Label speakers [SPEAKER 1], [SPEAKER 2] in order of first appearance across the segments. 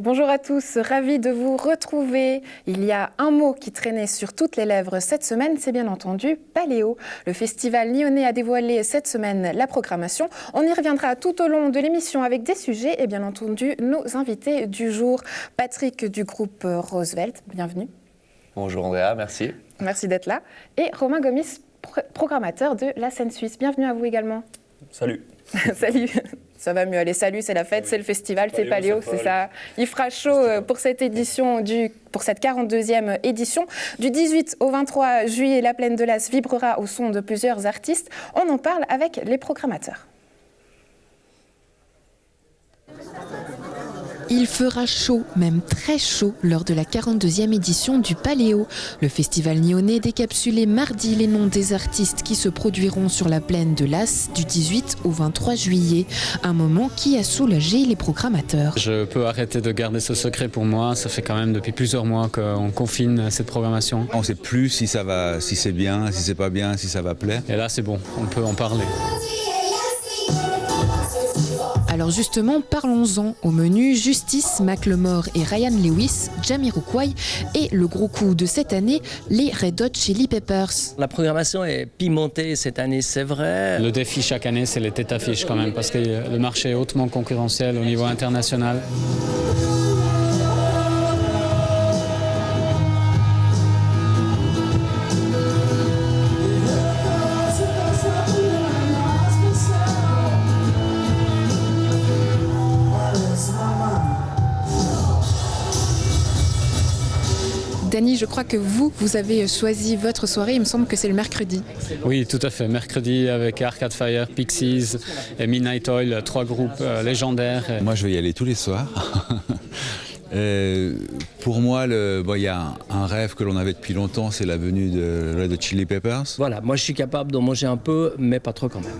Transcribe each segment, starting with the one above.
[SPEAKER 1] Bonjour à tous, ravi de vous retrouver. Il y a un mot qui traînait sur toutes les lèvres cette semaine, c'est bien entendu Paléo. Le festival lyonnais a dévoilé cette semaine la programmation. On y reviendra tout au long de l'émission avec des sujets et bien entendu nos invités du jour. Patrick du groupe Roosevelt, bienvenue.
[SPEAKER 2] Bonjour Andrea, merci.
[SPEAKER 1] Merci d'être là. Et Romain Gomis, programmateur de la scène suisse. Bienvenue à vous également.
[SPEAKER 3] Salut.
[SPEAKER 1] Salut. Ça va mieux. Allez, salut, c'est la fête, c'est le festival, c'est Paléo, c'est ça. Il fera chaud pour cette édition, pour cette 42e édition. Du 18 au 23 juillet, la Plaine de Las vibrera au son de plusieurs artistes. On en parle avec les programmateurs.
[SPEAKER 4] Il fera chaud, même très chaud, lors de la 42e édition du Paléo. Le festival lyonnais décapsulait mardi les noms des artistes qui se produiront sur la plaine de Las du 18 au 23 juillet. Un moment qui a soulagé les programmateurs.
[SPEAKER 5] Je peux arrêter de garder ce secret pour moi. Ça fait quand même depuis plusieurs mois qu'on confine cette programmation.
[SPEAKER 6] On ne sait plus si ça va, si c'est bien, si c'est pas bien, si ça va plaire.
[SPEAKER 5] Et là, c'est bon, on peut en parler.
[SPEAKER 4] Alors justement, parlons-en. Au menu, Justice, Macklemore et Ryan Lewis, Jamiroquai et le gros coup de cette année, les Red Hot Chili Peppers.
[SPEAKER 7] La programmation est pimentée cette année, c'est vrai.
[SPEAKER 5] Le défi chaque année, c'est les têtes d'affiche quand même, parce que le marché est hautement concurrentiel au niveau international.
[SPEAKER 4] Dany, je crois que vous avez choisi votre soirée, il me semble que c'est le mercredi.
[SPEAKER 5] Oui, tout à fait. Mercredi avec Arcade Fire, Pixies et Midnight Oil, 3 groupes légendaires.
[SPEAKER 6] Moi, je vais y aller tous les soirs. Pour moi, il y a un rêve que l'on avait depuis longtemps, c'est la venue de Red Hot Chili Peppers.
[SPEAKER 7] Voilà, moi je suis capable d'en manger un peu, mais pas trop quand même.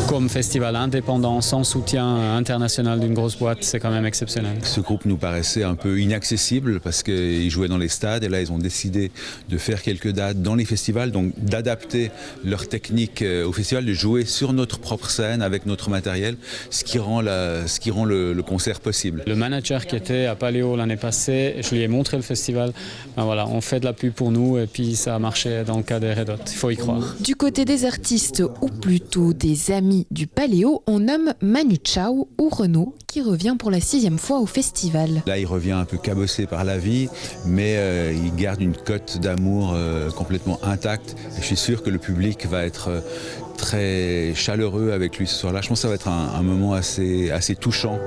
[SPEAKER 5] Comme festival indépendant, sans soutien international d'une grosse boîte, c'est quand même exceptionnel.
[SPEAKER 6] Ce groupe nous paraissait un peu inaccessible parce qu'ils jouaient dans les stades et là ils ont décidé de faire quelques dates dans les festivals, donc d'adapter leur technique au festival, de jouer sur notre propre scène avec notre matériel, ce qui rend le concert possible.
[SPEAKER 5] Le manager qui était à Paléo l'année passée, je lui ai montré le festival, ben voilà, on fait de la pub pour nous et puis ça a marché dans le cas des Red Hot, il faut y croire.
[SPEAKER 4] Du côté des artistes, ou plutôt des amis du Paléo, on nomme Manu Chao ou Renaud, qui revient pour la 6e fois au festival.
[SPEAKER 6] Là, il revient un peu cabossé par la vie, mais il garde une cote d'amour complètement intacte. Et je suis sûr que le public va être très chaleureux avec lui ce soir-là. Je pense que ça va être un moment assez touchant.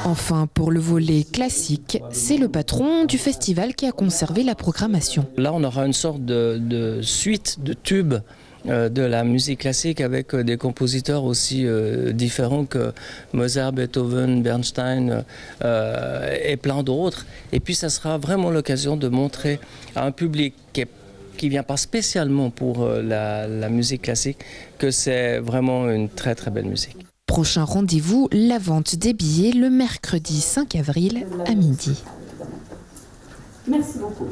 [SPEAKER 4] Enfin, pour le volet classique, c'est le patron du festival qui a conservé la programmation.
[SPEAKER 7] Là, on aura une sorte de suite de tubes de la musique classique avec des compositeurs aussi différents que Mozart, Beethoven, Bernstein et plein d'autres. Et puis, ça sera vraiment l'occasion de montrer à un public qui vient pas spécialement pour la musique classique que c'est vraiment une très très belle musique.
[SPEAKER 4] Prochain rendez-vous, la vente des billets le mercredi 5 avril à midi.
[SPEAKER 1] Merci beaucoup.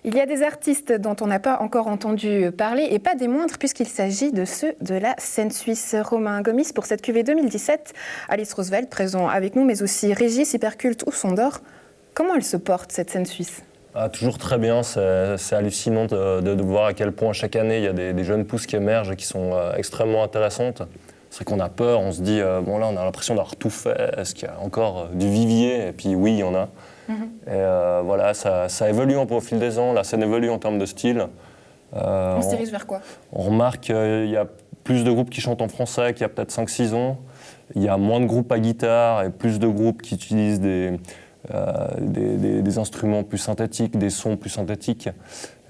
[SPEAKER 1] Il y a des artistes dont on n'a pas encore entendu parler et pas des moindres puisqu'il s'agit de ceux de la scène suisse. Romain Gomis pour cette cuvée 2017, Alice Roosevelt présent avec nous mais aussi Régis, Hyperculte ou Sondor. Comment elle se porte cette scène suisse ?
[SPEAKER 3] Toujours très bien, c'est hallucinant de voir à quel point chaque année il y a des jeunes pousses qui émergent et qui sont extrêmement intéressantes. C'est vrai qu'on a peur, on se dit, bon là on a l'impression d'avoir tout fait, est-ce qu'il y a encore du vivier ? Et puis oui, il y en a. Et voilà, ça évolue au fil des ans, la scène évolue en termes de style.
[SPEAKER 1] On se dirige vers quoi ? On
[SPEAKER 3] remarque qu'il y a plus de groupes qui chantent en français qu'il y a peut-être 5-6 ans. Il y a moins de groupes à guitare et plus de groupes qui utilisent des instruments plus synthétiques, des sons plus synthétiques.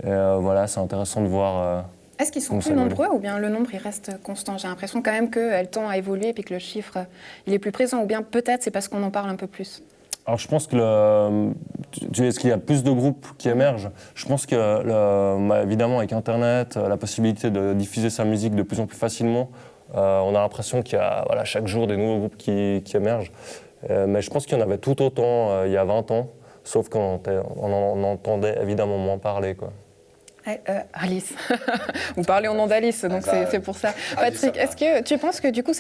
[SPEAKER 3] Voilà, c'est intéressant de voir.
[SPEAKER 1] Est-ce qu'ils sont plus nombreux ou bien le nombre il reste constant ? J'ai l'impression quand même qu'elle tend à évoluer et que le chiffre il est plus présent ou bien peut-être c'est parce qu'on en parle un peu plus.
[SPEAKER 3] Alors je pense que est-ce qu'il y a plus de groupes qui émergent ? Je pense que évidemment avec Internet, la possibilité de diffuser sa musique de plus en plus facilement, On a l'impression qu'il y a chaque jour des nouveaux groupes qui émergent. Mais je pense qu'il y en avait tout autant il y a 20 ans, sauf qu'on en entendait évidemment moins parler, quoi.
[SPEAKER 1] Alice, vous parlez au nom d'Alice, donc c'est pour ça. Patrick, est-ce que tu penses que du coup,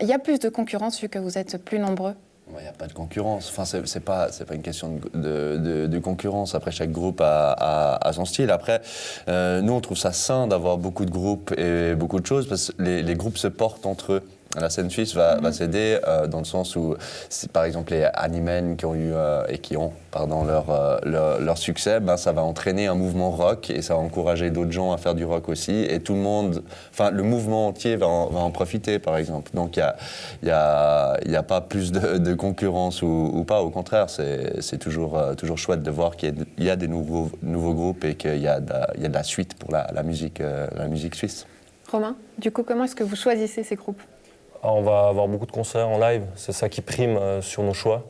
[SPEAKER 1] il y a plus de concurrence vu que vous êtes plus nombreux ?
[SPEAKER 2] Il n'y a pas de concurrence. Enfin, c'est pas une question de concurrence. Après, chaque groupe a son style. Après, nous, on trouve ça sain d'avoir beaucoup de groupes et beaucoup de choses parce que les groupes se portent entre eux. La scène suisse va s'aider dans le sens où, par exemple, les Animen qui ont eu et qui ont leur succès, ça va entraîner un mouvement rock et ça va encourager d'autres gens à faire du rock aussi. Et tout le monde, le mouvement entier va en profiter, par exemple. Donc il y a pas plus de concurrence ou pas. Au contraire, c'est toujours chouette de voir qu'il y a des nouveaux groupes et qu'il y a de la suite pour la musique suisse.
[SPEAKER 1] Romain, du coup, comment est-ce que vous choisissez ces groupes ?
[SPEAKER 3] On va avoir beaucoup de concerts en live, c'est ça qui prime sur nos choix.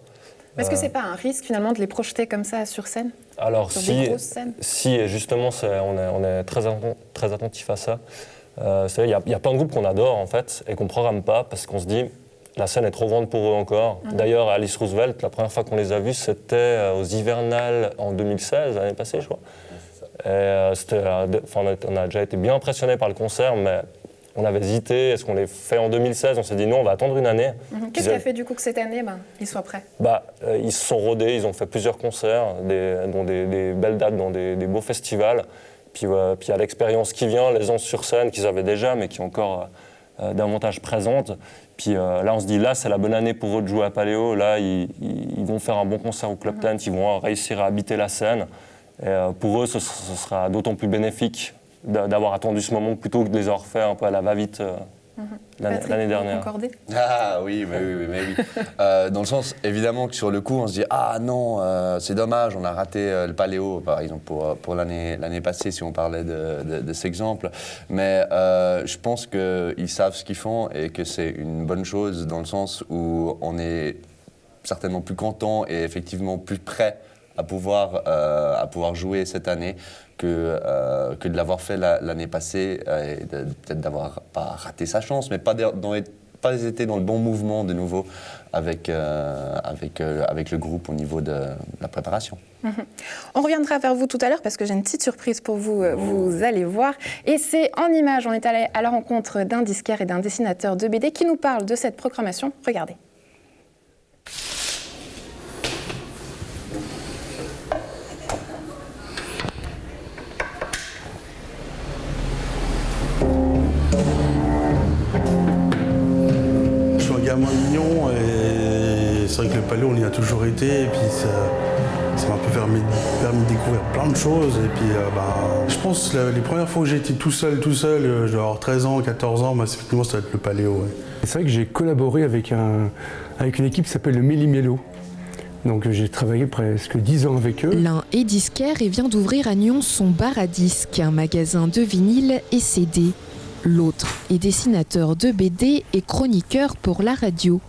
[SPEAKER 1] Est-ce que c'est pas un risque finalement de les projeter comme ça sur scène ?
[SPEAKER 3] Alors
[SPEAKER 1] sur des grosses scènes ?
[SPEAKER 3] Si, et justement on est très attentif à ça. Il y a plein de groupes qu'on adore en fait et qu'on ne programme pas parce qu'on se dit la scène est trop grande pour eux encore. D'ailleurs à Alice Roosevelt, la première fois qu'on les a vus c'était aux Hivernales en 2016, l'année passée je crois. Et on a déjà été bien impressionnés par le concert mais on avait hésité, est-ce qu'on les fait en 2016 ? On s'est dit non, on va attendre une année.
[SPEAKER 1] Qu'est-ce qui a fait du coup que cette année, ils soient prêts ?
[SPEAKER 3] Ils se sont rodés, ils ont fait plusieurs concerts, dont des belles dates dans des beaux festivals. Puis il y a l'expérience qui vient, les ans sur scène qu'ils avaient déjà, mais qui est encore davantage présente. Puis là, on se dit, là, c'est la bonne année pour eux de jouer à Paléo. Là, ils vont faire un bon concert au Club Tent, ils vont réussir à habiter la scène. Et pour eux, ce sera d'autant plus bénéfique d'avoir attendu ce moment plutôt que de les avoir fait un peu à la va-vite l'année dernière.
[SPEAKER 1] Concordé ?
[SPEAKER 2] Ah oui, mais oui. Dans le sens, évidemment, que sur le coup, on se dit « Ah non, c'est dommage, on a raté le Paléo, par exemple, pour l'année passée, si on parlait de cet exemple. » Mais je pense qu'ils savent ce qu'ils font et que c'est une bonne chose dans le sens où on est certainement plus content et effectivement plus prêt à pouvoir jouer cette année que de l'avoir fait l'année passée et peut-être d'avoir pas raté sa chance, mais pas été dans le bon mouvement de nouveau avec le groupe au niveau de la préparation.
[SPEAKER 1] On reviendra vers vous tout à l'heure parce que j'ai une petite surprise pour vous, vous allez voir. Et c'est en images, on est allé à la rencontre d'un disquaire et d'un dessinateur de BD qui nous parle de cette programmation. Regardez.
[SPEAKER 8] Gamin mignon et c'est vrai que le Paléo on y a toujours été et puis ça m'a un peu permis de découvrir plein de choses et puis je pense que les premières fois où j'ai été tout seul, je dois avoir 13 ans, 14 ans, effectivement ça va être le Paléo. Ouais.
[SPEAKER 9] C'est vrai que j'ai collaboré avec une équipe qui s'appelle le Méli-Mélo. Donc j'ai travaillé presque 10 ans avec eux.
[SPEAKER 4] L'un est disquaire et vient d'ouvrir à Nyon son bar à disques, un magasin de vinyle et CD. L'autre est dessinateur de BD et chroniqueur pour la radio.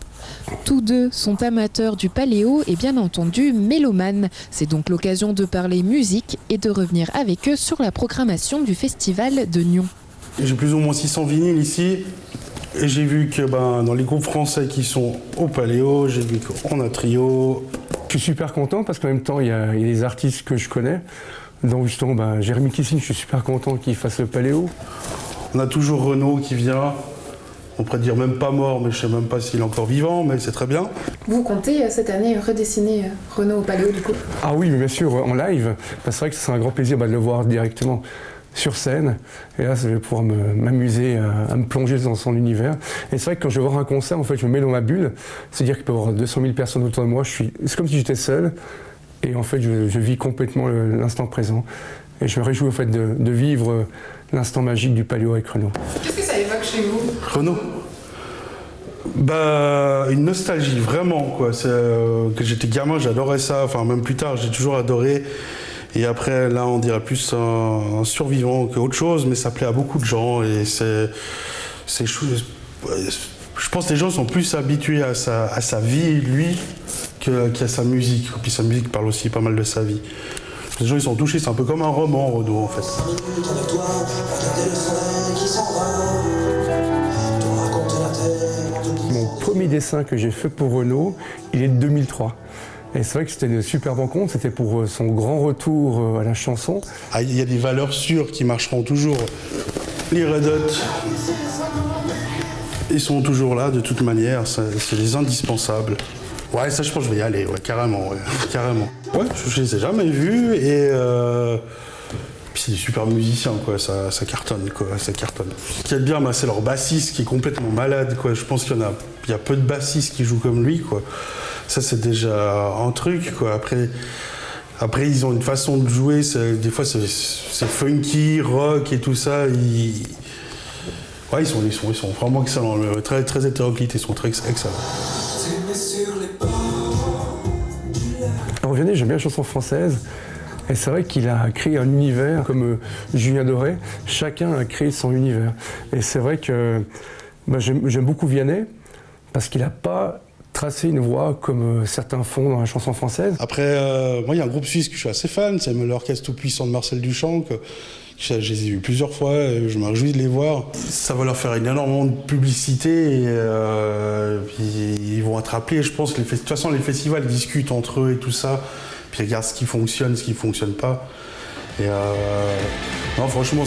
[SPEAKER 4] Tous deux sont amateurs du Paléo et bien entendu mélomanes. C'est donc l'occasion de parler musique et de revenir avec eux sur la programmation du festival de Nyon.
[SPEAKER 8] J'ai plus ou moins 600 vinyles ici et j'ai vu que dans les groupes français qui sont au Paléo, j'ai vu qu'on a Trio.
[SPEAKER 9] Je suis super content parce qu'en même temps il y a des artistes que je connais. Donc justement Jérémy Kissing, je suis super content qu'il fasse le Paléo.
[SPEAKER 8] On a toujours Renaud qui vient, on pourrait dire même pas mort, mais je ne sais même pas s'il est encore vivant, mais c'est très bien.
[SPEAKER 1] Vous comptez cette année redessiner Renaud au Paléo du coup ?
[SPEAKER 9] Ah oui, mais bien sûr, en live. C'est vrai que ce sera un grand plaisir de le voir directement sur scène. Et là, je vais pouvoir m'amuser à me plonger dans son univers. Et c'est vrai que quand je vais voir un concert, en fait, je me mets dans ma bulle. C'est-à-dire qu'il peut y avoir 200 000 personnes autour de moi. C'est comme si j'étais seul. Et en fait, je vis complètement l'instant présent. Et je me réjouis en fait de vivre l'instant magique du Paléo avec Renaud.
[SPEAKER 1] Qu'est-ce que ça évoque chez vous ?
[SPEAKER 8] Renaud ? Une nostalgie, vraiment, quoi. Que j'étais gamin, j'adorais ça. Enfin, même plus tard, j'ai toujours adoré. Et après, là, on dirait plus un survivant qu'autre chose, mais ça plaît à beaucoup de gens. Et je pense que les gens sont plus habitués à sa vie, lui, qu'à sa musique. Et puis sa musique parle aussi pas mal de sa vie. Les gens ils sont touchés, c'est un peu comme un roman, Renaud, en fait.
[SPEAKER 9] premier dessin que j'ai fait pour Renaud, il est de 2003. Et c'est vrai que c'était une super rencontre, c'était pour son grand retour à la chanson.
[SPEAKER 8] Il y a des valeurs sûres qui marcheront toujours. Les Red Hot, ils sont toujours là de toute manière, c'est les indispensables. Ouais, ça je pense que je vais y aller, ouais, carrément, carrément. Ouais, je les ai jamais vus et puis c'est des super musiciens, quoi, ça cartonne, quoi, ça cartonne. Ce qui est bien, c'est leur bassiste qui est complètement malade, quoi. Je pense qu'il y a peu de bassistes qui jouent comme lui, quoi. Ça c'est déjà un truc, quoi. Après ils ont une façon de jouer, des fois c'est funky, rock et tout ça. Ouais, ils sont vraiment excellents, très, très hétéroclites, ils sont très excellents.
[SPEAKER 9] Alors Vianney, j'aime bien la chanson française. Et c'est vrai qu'il a créé un univers comme Julien Doré. Chacun a créé son univers. Et c'est vrai que j'aime beaucoup Vianney parce qu'il n'a pas tracé une voie comme certains font dans la chanson française.
[SPEAKER 8] Après, moi, il y a un groupe suisse que je suis assez fan, c'est l'Orchestre Tout-Puissant de Marcel Duchamp. Je les ai vus plusieurs fois, je me réjouis de les voir. Ça va leur faire énormément de publicité et puis ils vont être appelés. Je pense que de toute façon, les festivals discutent entre eux et tout ça. Puis regardent ce qui fonctionne, ce qui ne fonctionne pas. Et non, franchement,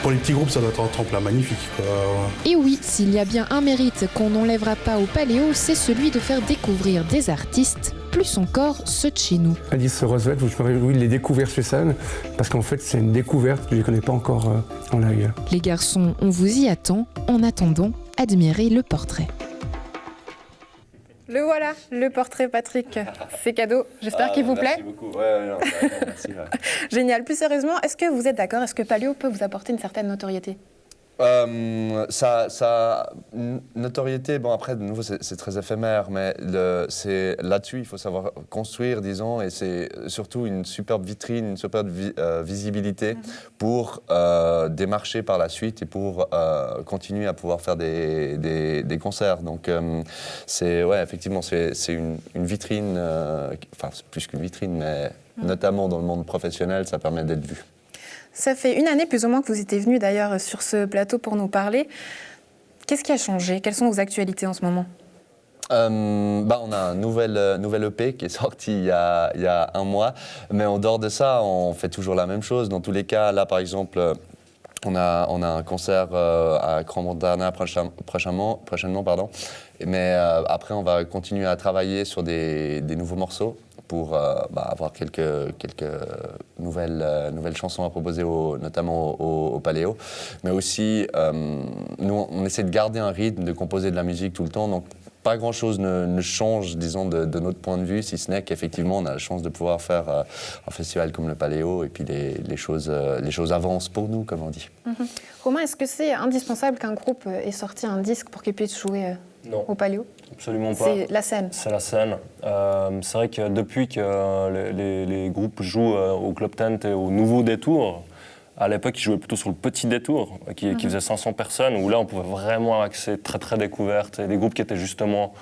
[SPEAKER 8] pour les petits groupes, ça doit être un tremplin magnifique, quoi.
[SPEAKER 4] Et oui, s'il y a bien un mérite qu'on n'enlèvera pas au Paléo, c'est celui de faire découvrir des artistes, plus encore ceux de chez nous.
[SPEAKER 9] Alice Roosevelt, je me réjouis de les découvrir sur scène, parce qu'en fait, c'est une découverte que je ne connais pas encore en live.
[SPEAKER 4] Les garçons, on vous y attend. En attendant, admirez le portrait.
[SPEAKER 1] Le voilà, le portrait Patrick. C'est cadeau. J'espère qu'il vous plaît.
[SPEAKER 2] Merci beaucoup. Ouais, merci. Ouais.
[SPEAKER 1] Génial. Plus sérieusement, est-ce que vous êtes d'accord? Est-ce que Paléo peut vous apporter une certaine notoriété?
[SPEAKER 2] Notoriété, bon après de nouveau c'est très éphémère, mais c'est là-dessus il faut savoir construire, disons, et c'est surtout une superbe vitrine, une superbe visibilité pour démarcher par la suite et pour continuer à pouvoir faire des concerts. Donc effectivement c'est une vitrine, enfin c'est plus qu'une vitrine, mais notamment dans le monde professionnel, ça permet d'être vu.
[SPEAKER 1] Ça fait une année plus ou moins que vous étiez venu d'ailleurs sur ce plateau pour nous parler. Qu'est-ce qui a changé? Quelles sont vos actualités en ce moment?
[SPEAKER 2] On a un nouvel EP qui est sorti il y a un mois, mais en dehors de ça, on fait toujours la même chose. Dans tous les cas, là par exemple, on a un concert à Crans-Montana prochainement, mais après on va continuer à travailler sur des nouveaux morceaux pour avoir quelques nouvelles chansons à proposer notamment au Paléo. Mais aussi, nous, on essaie de garder un rythme, de composer de la musique tout le temps. Donc, pas grand-chose ne change, disons, de notre point de vue, si ce n'est qu'effectivement, on a la chance de pouvoir faire un festival comme le Paléo et puis les choses avancent pour nous, comme on dit.
[SPEAKER 1] Romain, est-ce que c'est indispensable qu'un groupe ait sorti un disque pour qu'il puisse jouer au Paléo?
[SPEAKER 3] Absolument pas.
[SPEAKER 1] C'est la scène.
[SPEAKER 3] C'est la scène. C'est vrai que depuis que les groupes jouent au Club Tent et au Nouveau Détour, à l'époque, ils jouaient plutôt sur le Petit Détour, qui faisait 500 personnes, où là, on pouvait vraiment accéder très, très découverte. Et des groupes qui étaient justement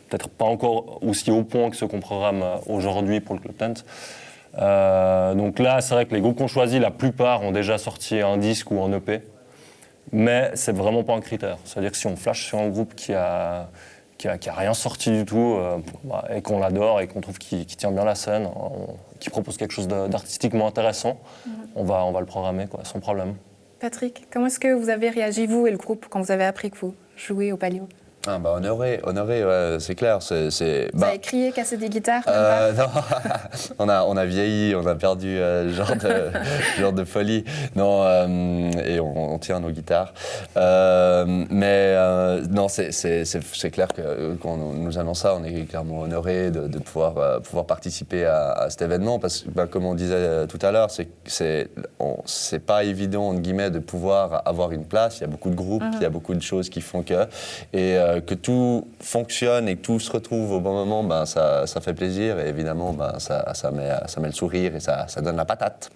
[SPEAKER 3] peut-être pas encore aussi au point que ceux qu'on programme aujourd'hui pour le Club Tent. Donc là, c'est vrai que les groupes qu'on choisit, la plupart ont déjà sorti un disque ou un EP. Mais c'est vraiment pas un critère. C'est-à-dire que si on flash sur un groupe qui a rien sorti du tout, et qu'on l'adore et qu'on trouve qu'il tient bien la scène, qui propose quelque chose d'artistiquement intéressant, on va le programmer, quoi, sans problème.
[SPEAKER 1] Patrick, comment est-ce que vous avez réagi, vous et le groupe, quand vous avez appris que vous jouez au Paléo?
[SPEAKER 2] Honoré, ouais, c'est clair.
[SPEAKER 1] Vous avez crié, cassé des guitares?
[SPEAKER 2] Non, on a vieilli, on a perdu genre de folie. Non, et on tient nos guitares. Non, c'est clair que quand on nous annonce ça, on est clairement honoré de pouvoir participer à cet événement parce que, comme on disait tout à l'heure, c'est pas évident entre guillemets de pouvoir avoir une place. Il y a beaucoup de groupes, il y a beaucoup de choses qui font que tout fonctionne et que tout se retrouve au bon moment, ça fait plaisir et évidemment ça met le sourire et ça donne la patate.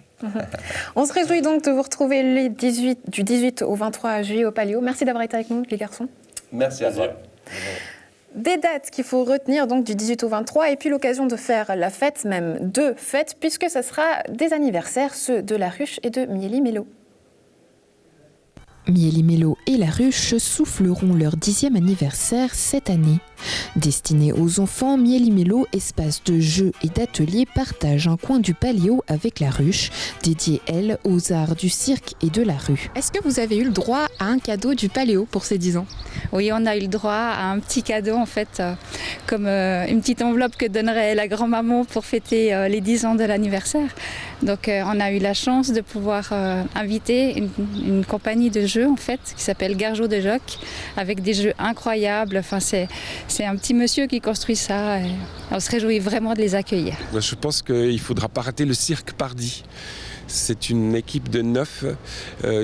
[SPEAKER 1] On se réjouit donc de vous retrouver du 18 au 23 juillet au Paléo. Merci d'avoir été avec nous, les garçons.
[SPEAKER 2] Merci à toi.
[SPEAKER 1] Des dates qu'il faut retenir donc du 18 au 23 et puis l'occasion de faire la fête, même deux fêtes, puisque ce sera des anniversaires, ceux de La Ruche et de Mieli Melo.
[SPEAKER 4] Mieli-Mélo et La Ruche souffleront leur 10e anniversaire cette année. Destiné aux enfants, Mieli-Mélo, espace de jeux et d'ateliers, partage un coin du Paléo avec La Ruche, dédié, elle, aux arts du cirque et de la rue.
[SPEAKER 1] Est-ce que vous avez eu le droit à un cadeau du Paléo pour ces 10 ans?
[SPEAKER 10] Oui, on a eu le droit à un petit cadeau en fait, comme une petite enveloppe que donnerait la grand-maman pour fêter les 10 ans de l'anniversaire. Donc on a eu la chance de pouvoir inviter une compagnie de jeux en fait, qui s'appelle Gargeau de Joc, avec des jeux incroyables. Enfin, c'est un petit monsieur qui construit ça et on se réjouit vraiment de les accueillir.
[SPEAKER 11] Je pense qu'il ne faudra pas rater le cirque Pardi. C'est une équipe de 9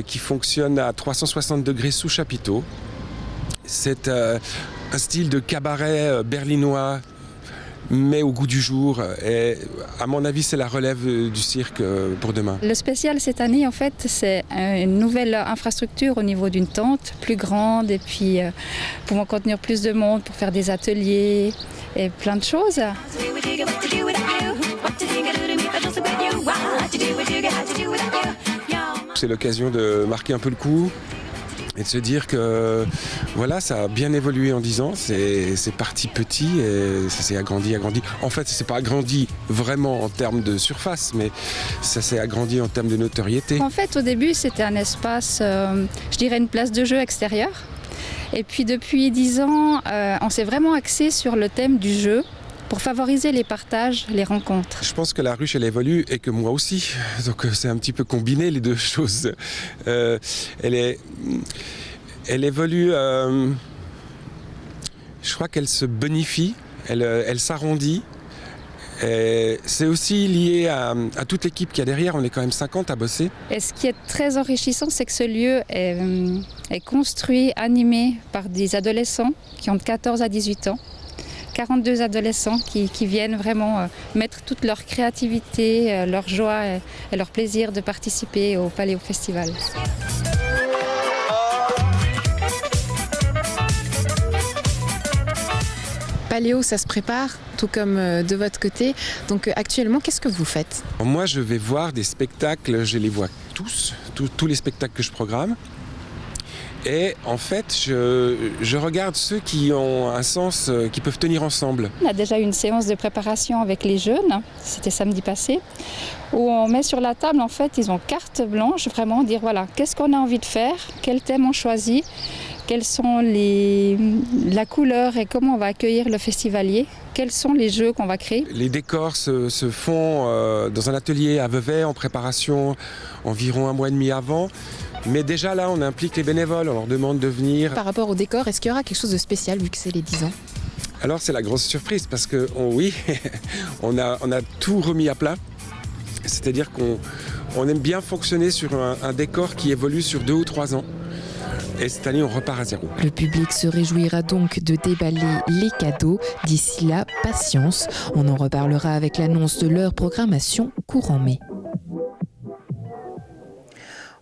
[SPEAKER 11] qui fonctionne à 360 degrés sous chapiteau. C'est un style de cabaret berlinois, mais au goût du jour. Et à mon avis, c'est la relève du cirque pour demain.
[SPEAKER 10] Le spécial cette année, en fait, c'est une nouvelle infrastructure au niveau d'une tente plus grande et puis pouvant contenir plus de monde pour faire des ateliers et plein de choses.
[SPEAKER 11] C'est l'occasion de marquer un peu le coup et de se dire que voilà, ça a bien évolué en 10 ans, c'est parti petit et ça s'est agrandi. En fait, c'est pas agrandi vraiment en termes de surface, mais ça s'est agrandi en termes de notoriété.
[SPEAKER 10] En fait, au début, c'était un espace, je dirais une place de jeu extérieure. Et puis depuis 10 ans, on s'est vraiment axé sur le thème du jeu, pour favoriser les partages, les rencontres.
[SPEAKER 11] Je pense que la ruche, elle évolue et que moi aussi. Donc c'est un petit peu combiné les deux choses. Elle évolue, je crois qu'elle se bonifie, elle s'arrondit. C'est aussi lié à toute l'équipe qu'il y a derrière, on est quand même 50 à bosser.
[SPEAKER 10] Et ce qui est très enrichissant, c'est que ce lieu est construit, animé par des adolescents qui ont de 14 à 18 ans. 42 adolescents qui viennent vraiment mettre toute leur créativité, leur joie et leur plaisir de participer au Paléo Festival.
[SPEAKER 1] Paléo, ça se prépare, tout comme de votre côté. Donc actuellement, qu'est-ce que vous faites?
[SPEAKER 11] Moi, je vais voir des spectacles, je les vois tous les spectacles que je programme. Et en fait, je regarde ceux qui ont un sens, qui peuvent tenir ensemble.
[SPEAKER 10] On a déjà eu une séance de préparation avec les jeunes, c'était samedi passé, où on met sur la table, en fait, ils ont carte blanche, vraiment dire voilà, qu'est-ce qu'on a envie de faire, quel thème on choisit, quelles sont la couleur et comment on va accueillir le festivalier, quels sont les jeux qu'on va créer.
[SPEAKER 11] Les décors se font dans un atelier à Vevey en préparation environ 1 mois et demi avant. Mais déjà là, on implique les bénévoles, on leur demande de venir.
[SPEAKER 1] Par rapport au décor, est-ce qu'il y aura quelque chose de spécial vu que c'est les 10 ans?
[SPEAKER 11] Alors c'est la grosse surprise parce que oui, on a tout remis à plat. C'est-à-dire qu'on aime bien fonctionner sur un décor qui évolue sur 2 ou 3 ans. Et cette année, on repart à zéro.
[SPEAKER 4] Le public se réjouira donc de déballer les cadeaux. D'ici là, patience. On en reparlera avec l'annonce de leur programmation courant mai.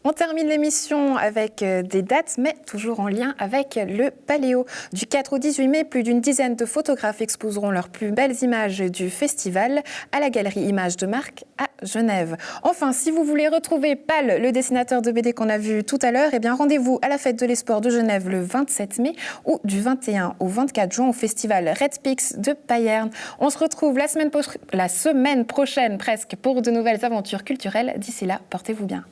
[SPEAKER 1] On termine l'émission avec des dates, mais toujours en lien avec le Paléo. Du 4 au 18 mai, plus d'une dizaine de photographes exposeront leurs plus belles images du festival à la galerie Images de Marque à Genève. Enfin, si vous voulez retrouver Pal, le dessinateur de BD qu'on a vu tout à l'heure, eh bien rendez-vous à la Fête de l'Esport de Genève le 27 mai ou du 21 au 24 juin au festival Red Peaks de Payerne. On se retrouve la semaine prochaine presque pour de nouvelles aventures culturelles. D'ici là, portez-vous bien.